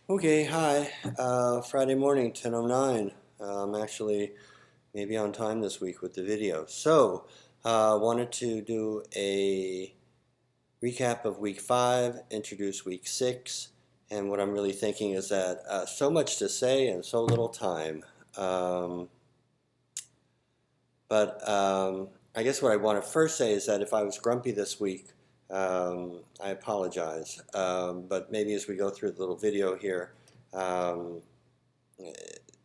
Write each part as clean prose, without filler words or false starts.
Okay, hi. Friday morning, 10:09. I'm actually maybe on time this week with the video. Wanted to do a recap of week 5, introduce week 6, and what I'm really thinking is that so much to say and so little time. Um, but I guess what I want to first say is that if I was grumpy this week, I apologize. But maybe as we go through the little video here, um,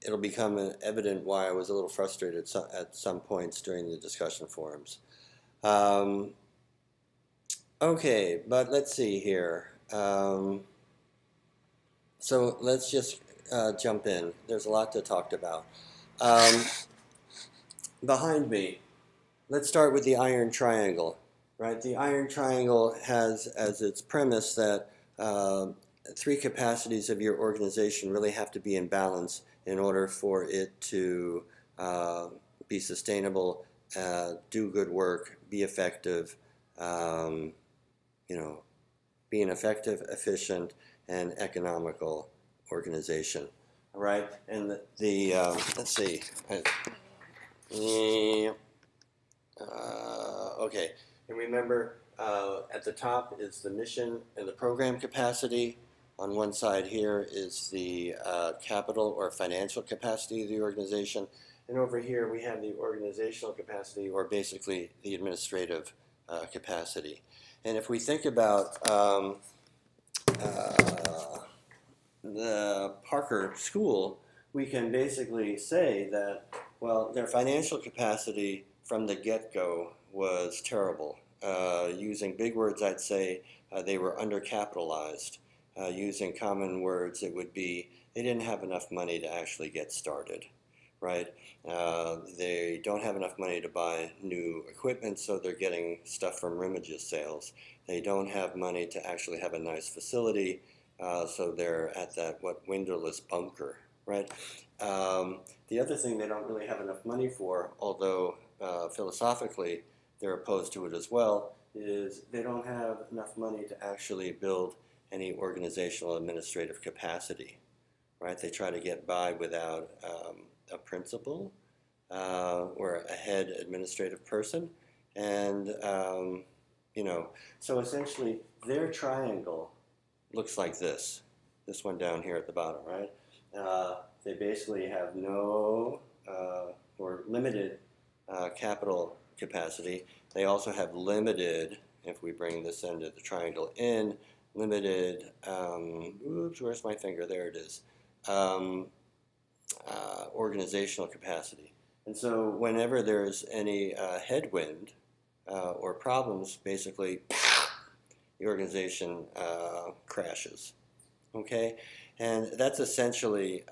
it'll become evident why I was a little frustrated at some points during the discussion forums. Um, okay, but let's see here. So let's just jump in. There's a lot to talk about. Um, Behind me, let's start with the iron triangle, right? The iron triangle has as its premise that uh, three capacities of your organization really have to be in balance in order for it to uh, be sustainable, do good work, be effective, um, you know, be an effective, efficient, and economical organization. All right, and let's see. Yeah, okay, and remember, at the top is the mission and the program capacity. On one side here is the capital or financial capacity of the organization. And over here we have the organizational capacity, or basically the administrative capacity. And if we think about uh, the Parker School, we can basically say that, well, their financial capacity from the get-go was terrible. Using big words, I'd say they were undercapitalized. Using common words, it would be they didn't have enough money to actually get started, right? They don't have enough money to buy new equipment, so they're getting stuff from Remages sales. They don't have money to actually have a nice facility, so they're at that windowless bunker, right? The other thing they don't really have enough money for, although philosophically they're opposed to it as well, is they don't have enough money to actually build any organizational administrative capacity, right? They try to get by without a principal or a head administrative person, and so essentially their triangle looks like this one down here at the bottom, right? They basically have no or limited capital capacity. They also have limited, if we bring this end of the triangle in, limited, oops, where's my finger? There it is. Um, Organizational capacity. And so whenever there's any headwind or problems, basically the organization crashes. Okay, and that's essentially,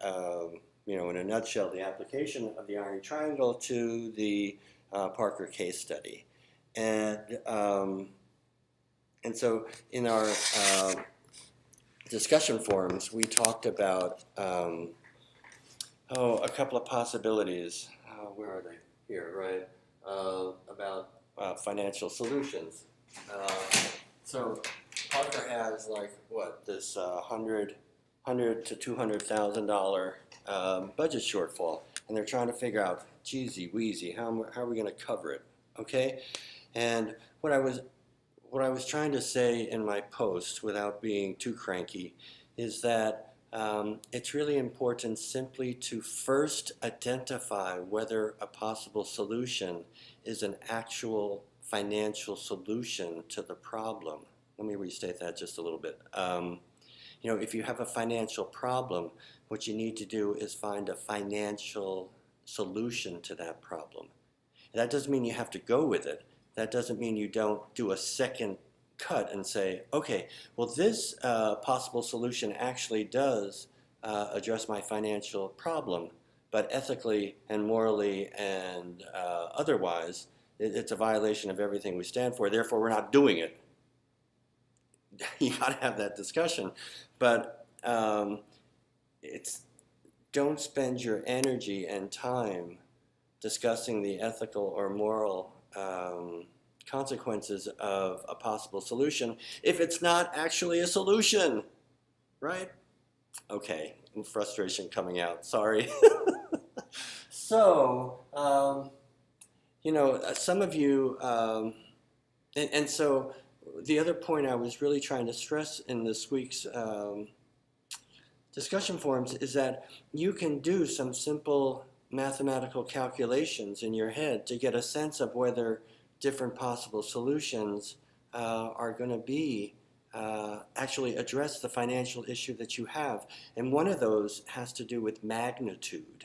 in a nutshell, the application of the iron triangle to the Parker case study, and um, and so in our discussion forums, we talked about a couple of possibilities. Where are they? Here, right? About financial solutions. Uh, so Parker has like what this hundred to $200,000 budget shortfall, and they're trying to figure out, geezy wheezy, how are we going to cover it? Okay, and what I was trying to say in my post, without being too cranky, is that it's really important simply to first identify whether a possible solution is an actual financial solution to the problem. Let me restate that just a little bit. If you have a financial problem, what you need to do is find a financial solution to that problem. That doesn't mean you have to go with it. That doesn't mean you don't do a second cut and say, okay, well, this possible solution actually does address my financial problem, but ethically and morally and otherwise, it's a violation of everything we stand for. Therefore, we're not doing it. You got to have that discussion, but it's don't spend your energy and time discussing the ethical or moral consequences of a possible solution if it's not actually a solution, right? Okay, and frustration coming out, sorry. So, some of you, and so the other point I was really trying to stress in this week's discussion forums is that you can do some simple mathematical calculations in your head to get a sense of whether different possible solutions are going to be actually address the financial issue that you have. And one of those has to do with magnitude,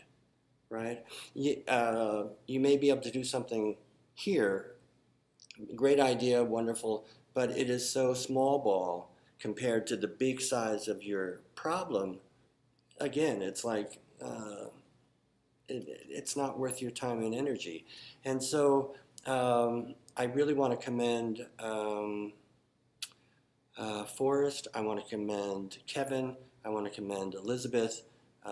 right? You may be able to do something here, great idea, wonderful, but it is so small ball compared to the big size of your problem. Again, it's like it's not worth your time and energy. And so I really want to commend Forrest, I want to commend Kevin, I want to commend Elizabeth.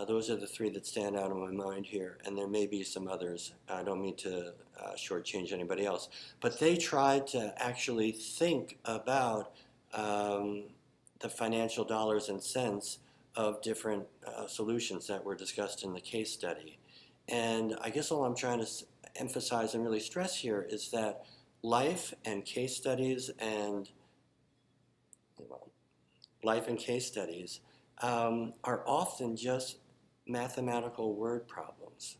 Those are the three that stand out in my mind here, and there may be some others. I don't mean to shortchange anybody else, but they tried to actually think about the financial dollars and cents of different solutions that were discussed in the case study. And I guess all I'm trying to emphasize and really stress here is that life and case studies are often just mathematical word problems.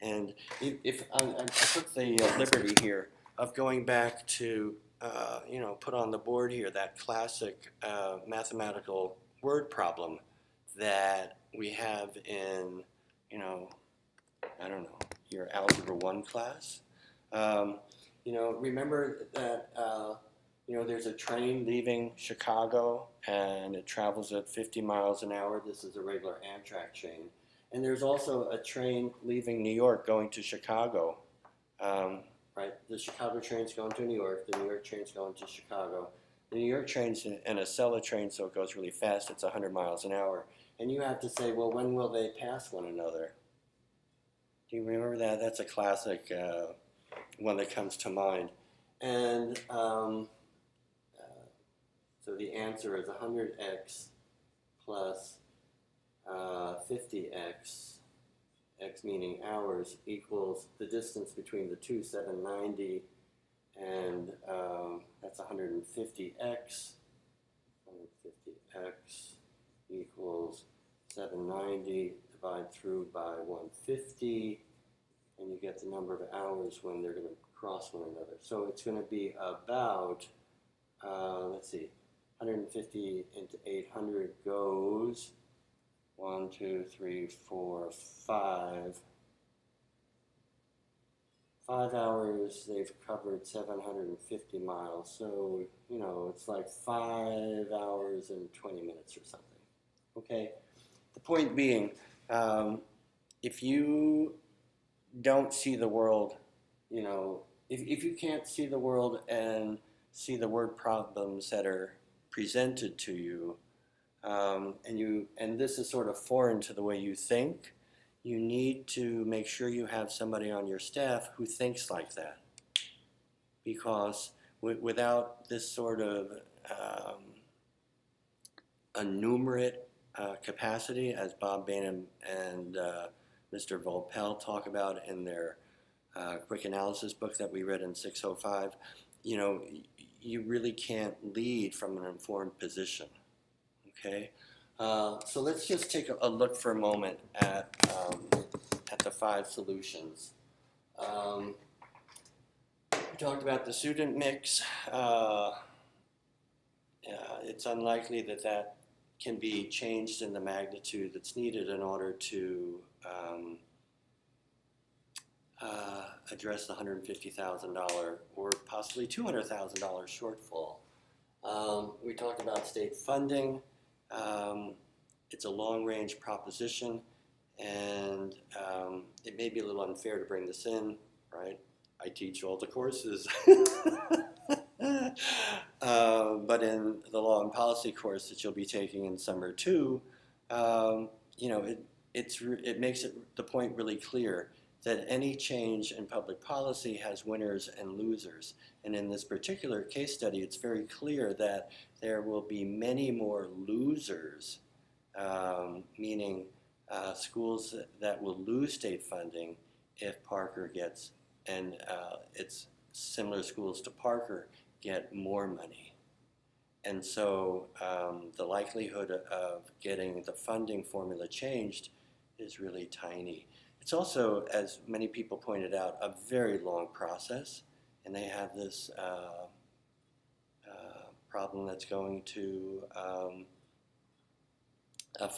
And if I took the liberty here of going back to, put on the board here that classic mathematical word problem that we have in, I don't know, your Algebra 1 class. Remember that, there's a train leaving Chicago and it travels at 50 miles an hour. This is a regular Amtrak train. And there's also a train leaving New York going to Chicago. Right? The Chicago train's going to New York. The New York train's going to Chicago. The New York train's an Acela train, so it goes really fast. It's 100 miles an hour. And you have to say, well, when will they pass one another? Do you remember that? That's a classic one that comes to mind. And so the answer is 100x plus 50x, x meaning hours, equals the distance between the two, 790, and that's 150x. 150x equals 790, divide through by 150, and you get the number of hours when they're going to cross one another. So it's going to be about, 150 into 800 goes 1, 2, 3, 4, 5. 5 hours, they've covered 750 miles. So, it's like 5 hours and 20 minutes or something. Okay? The point being, if you don't see the world, if you can't see the world and see the word problems that are presented to you, and this is sort of foreign to the way you think, you need to make sure you have somebody on your staff who thinks like that. Because without this sort of enumerate capacity, as Bob Bain and Mr. Volpel talk about in their quick analysis book that we read in 605, you really can't lead from an informed position. Okay, so let's just take a look for a moment at the 5 solutions. We talked about the student mix. It's unlikely that can be changed in the magnitude that's needed in order to address the $150,000 or possibly $200,000 shortfall. We talked about state funding. It's a long-range proposition, and it may be a little unfair to bring this in, right? I teach all the courses. But in the law and policy course that you'll be taking in summer 2, it makes the point really clear that any change in public policy has winners and losers. And in this particular case study, it's very clear that there will be many more losers meaning schools that will lose state funding if Parker gets, and it's similar schools to Parker get more money. And so the likelihood of getting the funding formula changed is really tiny. It's also, as many people pointed out, a very long process, and they have this problem that's going to a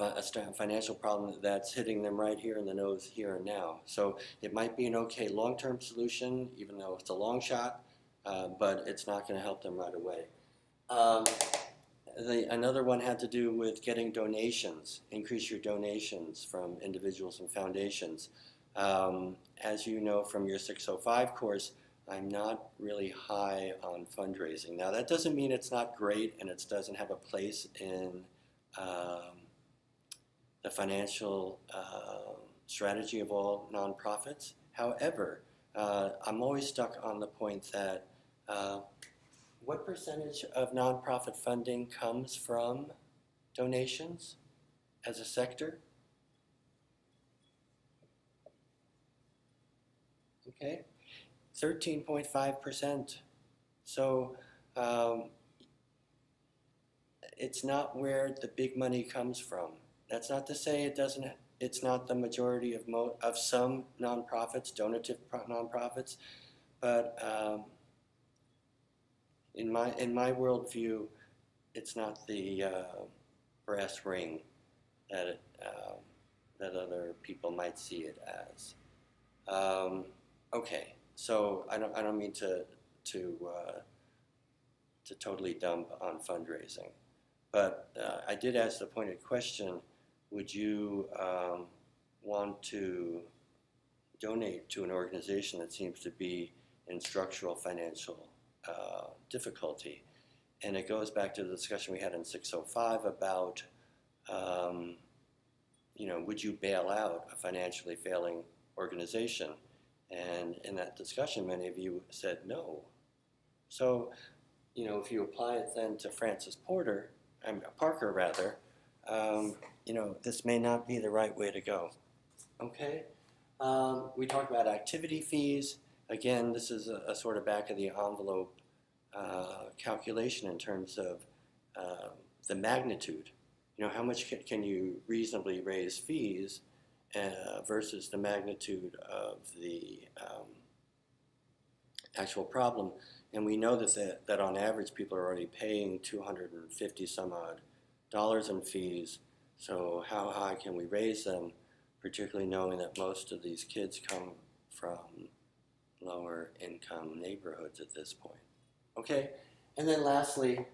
financial problem that's hitting them right here in the nose here and now. So it might be an okay long-term solution, even though it's a long shot, but it's not going to help them right away. Another one had to do with getting donations, increase your donations from individuals and foundations. As you know from your 605 course, I'm not really high on fundraising. Now that doesn't mean it's not great and it doesn't have a place in the financial strategy of all nonprofits. However, I'm always stuck on the point that what percentage of nonprofit funding comes from donations as a sector? Okay, 13.5%. So it's not where the big money comes from. That's not to say it doesn't. It's not the majority of some nonprofits, donative nonprofits, but in my worldview, it's not the brass ring that that other people might see it as. Okay, so I don't mean to totally dump on fundraising, but I did ask the pointed question: would you want to donate to an organization that seems to be in structural financial difficulty? And it goes back to the discussion we had in 605 about, would you bail out a financially failing organization? And in that discussion, many of you said no. So, if you apply it then to Francis Parker, this may not be the right way to go. Okay? We talked about activity fees. Again, this is a sort of back of the envelope calculation in terms of the magnitude. How much can you reasonably raise fees versus the magnitude of the actual problem. And we know that on average people are already paying $250 some odd in fees. So how high can we raise them, particularly knowing that most of these kids come from lower income neighborhoods at this point? Okay, and then lastly,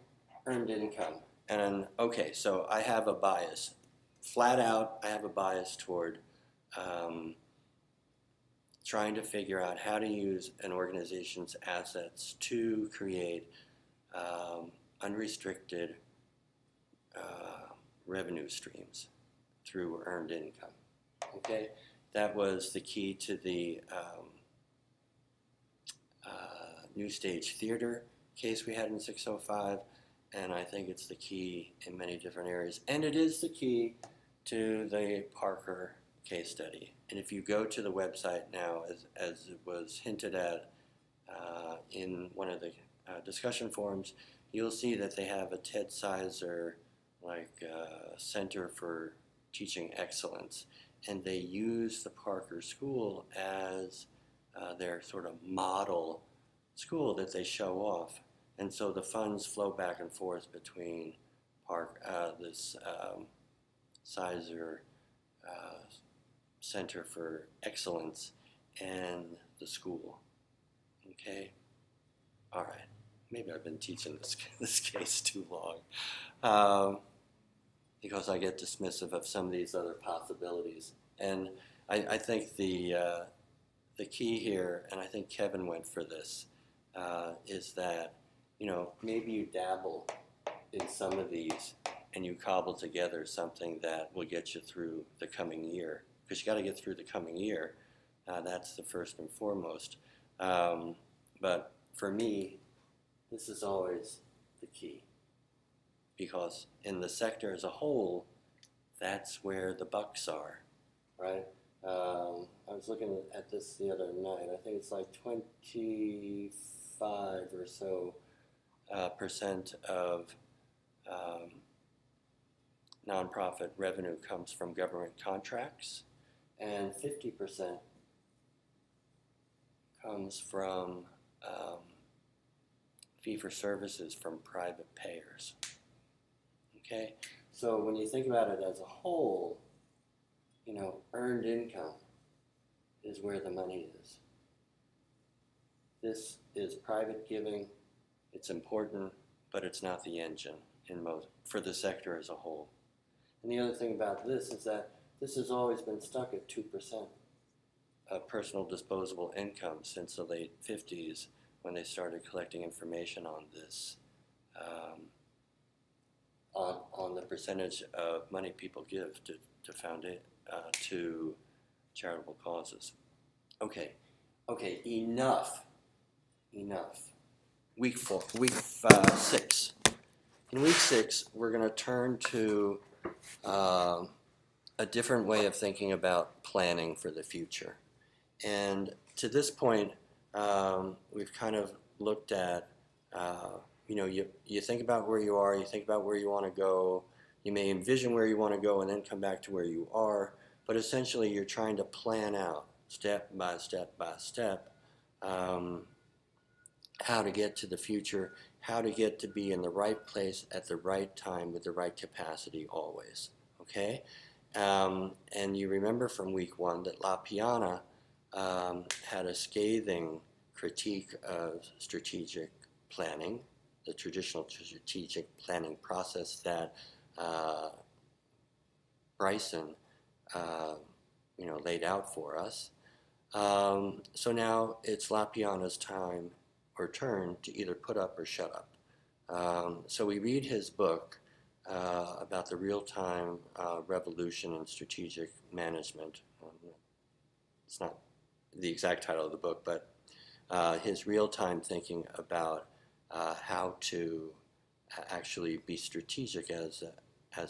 earned income. And okay, so I have a bias. Flat out, I have a bias toward trying to figure out how to use an organization's assets to create unrestricted revenue streams through earned income. Okay, that was the key to the New Stage Theater case we had in 605, and I think it's the key in many different areas. And it is the key to the Parker case study. And if you go to the website now, as it was hinted at in one of the discussion forums, you'll see that they have a Ted Sizer Center for Teaching Excellence, and they use the Parker School as their sort of model school that they show off. And so the funds flow back and forth between this Sizer Center for Excellence and the school. Okay? All right. Maybe I've been teaching this case too long because I get dismissive of some of these other possibilities. And I think the key here, and I think Kevin went for this, is that maybe you dabble in some of these and you cobble together something that will get you through the coming year. Because you got to get through the coming year. That's the first and foremost. But for me, this is always the key. Because in the sector as a whole, That's where the bucks are, right? I was looking at this the other night. I think it's like 25 or so percent of nonprofit revenue comes from government contracts, and 50% comes from fee-for-services from private payers. Okay, so when you think about it as a whole, earned income is where the money is. This is private giving. It's important, but it's not the engine for the sector as a whole. And the other thing about this is that this has always been stuck at 2% of personal disposable income since the late 50s, when they started collecting information on this, on the percentage of money people give to charitable causes. Okay, enough. Week 6. In week 6, we're going to turn to a different way of thinking about planning for the future. And to this point, we've kind of looked at, you think about where you are, you think about where you want to go, you may envision where you want to go and then come back to where you are, but essentially you're trying to plan out step by step by step how to get to the future, how to get to be in the right place at the right time with the right capacity always, okay? And you remember from week 1 that La Piana had a scathing critique of strategic planning, the traditional strategic planning process that Bryson laid out for us. So now it's La Piana's time or turn to either put up or shut up. So we read his book about the real-time revolution in strategic management. It's not the exact title of the book, but his real-time thinking about how to actually be strategic as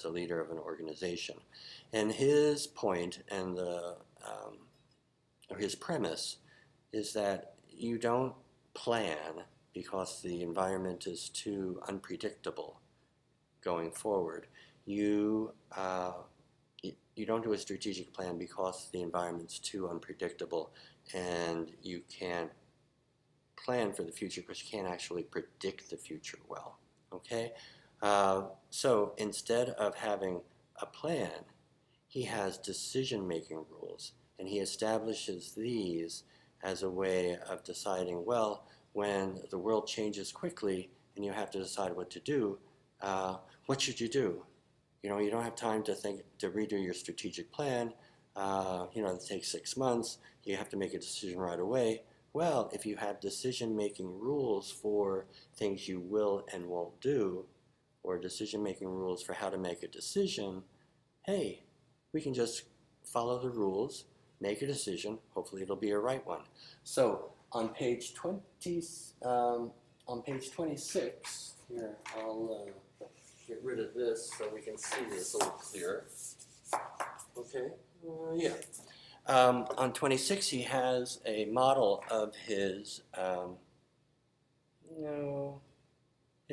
a leader of an organization. And his point and his premise is that you don't plan because the environment is too unpredictable going forward. You don't do a strategic plan because the environment's too unpredictable and you can't plan for the future because you can't actually predict the future well, okay? So instead of having a plan, he has decision-making rules, and he establishes these as a way of deciding, well, when the world changes quickly and you have to decide what to do, what should you do? You don't have time to redo your strategic plan. It takes 6 months. You have to make a decision right away. Well, if you have decision-making rules for things you will and won't do, or decision-making rules for how to make a decision, hey, we can just follow the rules, make a decision. Hopefully it'll be a right one. So on page 26, here, I'll get rid of this so we can see this a little clearer. Okay, yeah. On 26, he has a model of his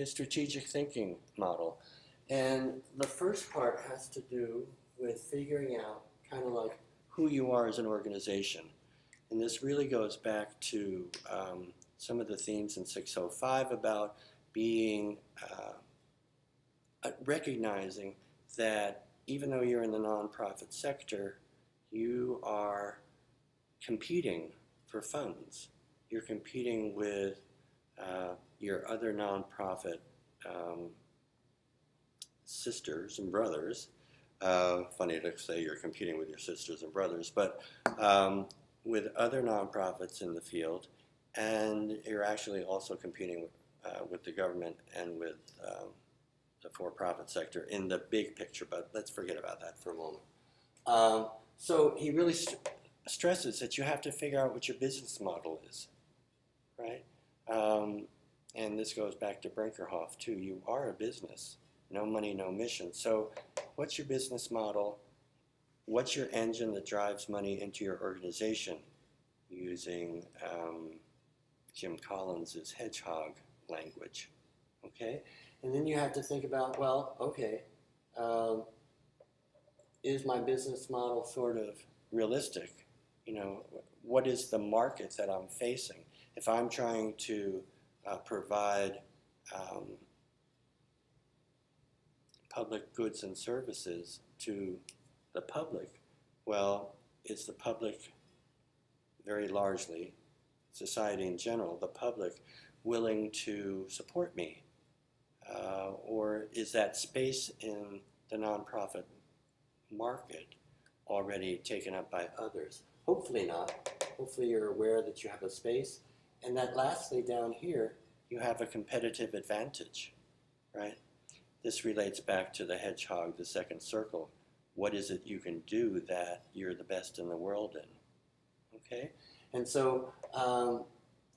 strategic thinking model. And the first part has to do with figuring out kind of like who you are as an organization. And this really goes back to some of the themes in 605 about being, recognizing that even though you're in the nonprofit sector, you are competing for funds. You're competing with your other nonprofit sisters and brothers. Funny to say you're competing with your sisters and brothers, but with other nonprofits in the field, and you're actually also competing with the government and with the for-profit sector in the big picture, but let's forget about that for a moment. So he really stresses that you have to figure out what your business model is, right? And this goes back to Brinkerhoff too. You are a business. no money, no mission. So what's your business model? What's your engine that drives money into your organization? Using Jim Collins' hedgehog language, okay? And then you have to think about, well, okay, is my business model sort of realistic? You know, what is the market that I'm facing? If I'm trying to provide public goods and services to the public, well, is the public very largely, society in general, the public, willing to support me? Or is that space in the nonprofit market already taken up by others? Hopefully not. Hopefully you're aware that you have a space, and that lastly down here, you have a competitive advantage, right? This relates back to the hedgehog, the second circle. What is it you can do that you're the best in the world in? Okay? And so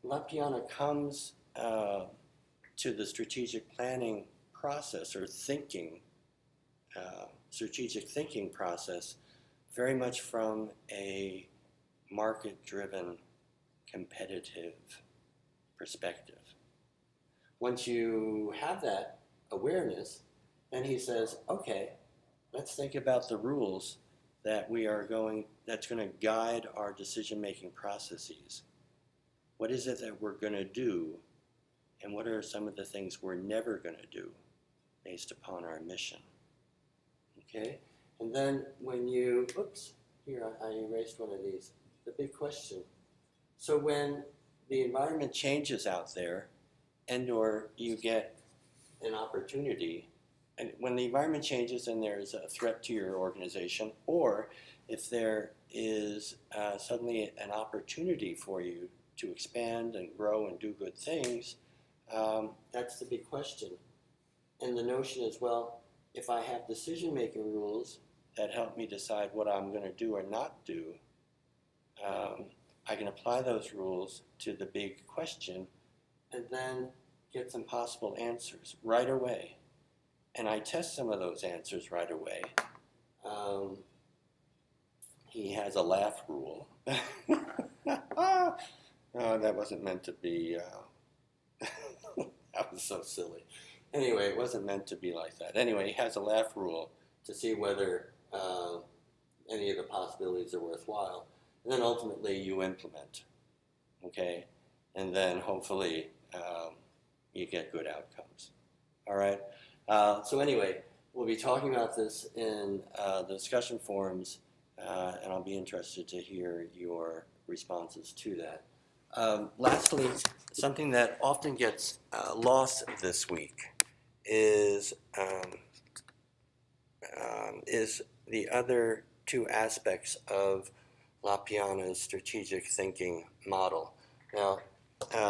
La Piana comes to the strategic planning process or thinking, strategic thinking process very much from a market-driven, competitive perspective. Once you have that awareness, then he says, okay, let's think about the rules that that's going to guide our decision-making processes. What is it that we're going to do, and what are some of the things we're never going to do based upon our mission? Okay? And then when you, oops, here I erased one of these, the big question. So when the environment changes out there, and or you get an opportunity, and when the environment changes and there's a threat to your organization, or if there is suddenly an opportunity for you to expand and grow and do good things, that's the big question. And the notion is, well, if I have decision-making rules that help me decide what I'm going to do or not do, I can apply those rules to the big question and then get some possible answers right away. And I test some of those answers right away. He has a laugh rule. Oh, that wasn't meant to be, that was so silly. Anyway, it wasn't meant to be like that. Anyway, he has a laugh rule to see whether any of the possibilities are worthwhile. And then ultimately you implement, okay? And then hopefully you get good outcomes, all right? So anyway, we'll be talking about this in the discussion forums, and I'll be interested to hear your responses to that. Lastly, something that often gets lost this week is the other two aspects of La Piana's strategic thinking model. Now,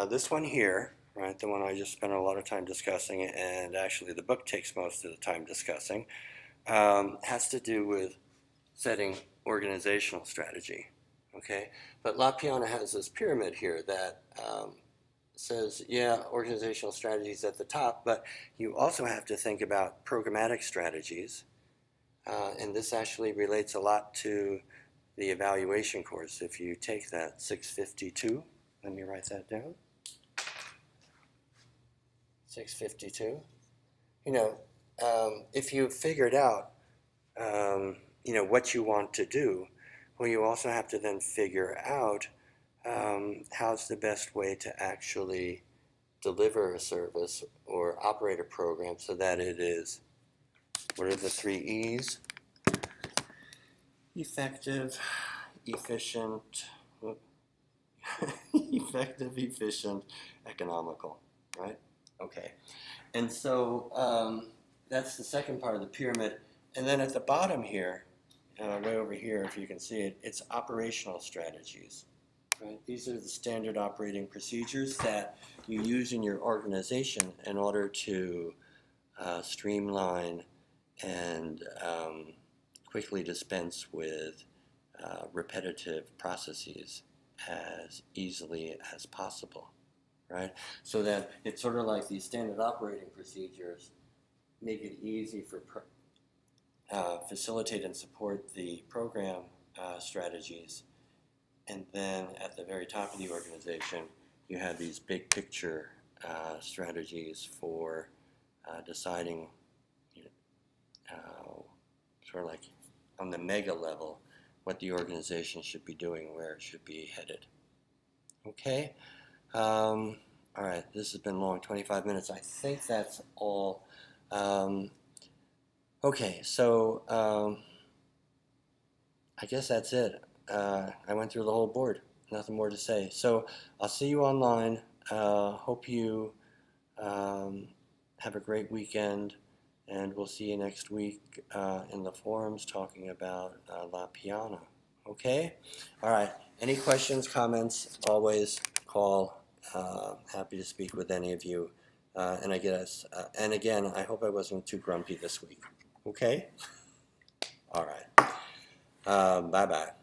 this one here, right, the one I just spent a lot of time discussing, and actually the book takes most of the time discussing, has to do with setting organizational strategy, okay? But La Piana has this pyramid here that says, yeah, organizational strategies at the top, but you also have to think about programmatic strategies, and this actually relates a lot to the evaluation course. If you take that 652, let me write that down. 652. You know, if you figured out, you know, what you want to do, well, you also have to then figure out how's the best way to actually deliver a service or operate a program so that it is, what are the 3 E's? Effective, efficient, effective, efficient, economical, right? Okay. And so that's the second part of the pyramid. And then at the bottom here, way over here, if you can see it, it's operational strategies. Right? These are the standard operating procedures that you use in your organization in order to streamline and quickly dispense with repetitive processes as easily as possible, right? So that it's sort of like these standard operating procedures make it easy for facilitate and support the program strategies. And then at the very top of the organization, you have these big picture strategies for deciding, sort of like on the mega level, what the organization should be doing, where it should be headed. Okay? All right, this has been long, 25 minutes. I think that's all. Okay, so I guess that's it. I went through the whole board. Nothing more to say. So I'll see you online. Hope you have a great weekend, and we'll see you next week in the forums talking about La Piana. Okay? All right. Any questions, comments, always call. Happy to speak with any of you. And I guess, and again, I hope I wasn't too grumpy this week. Okay? All right. Bye-bye.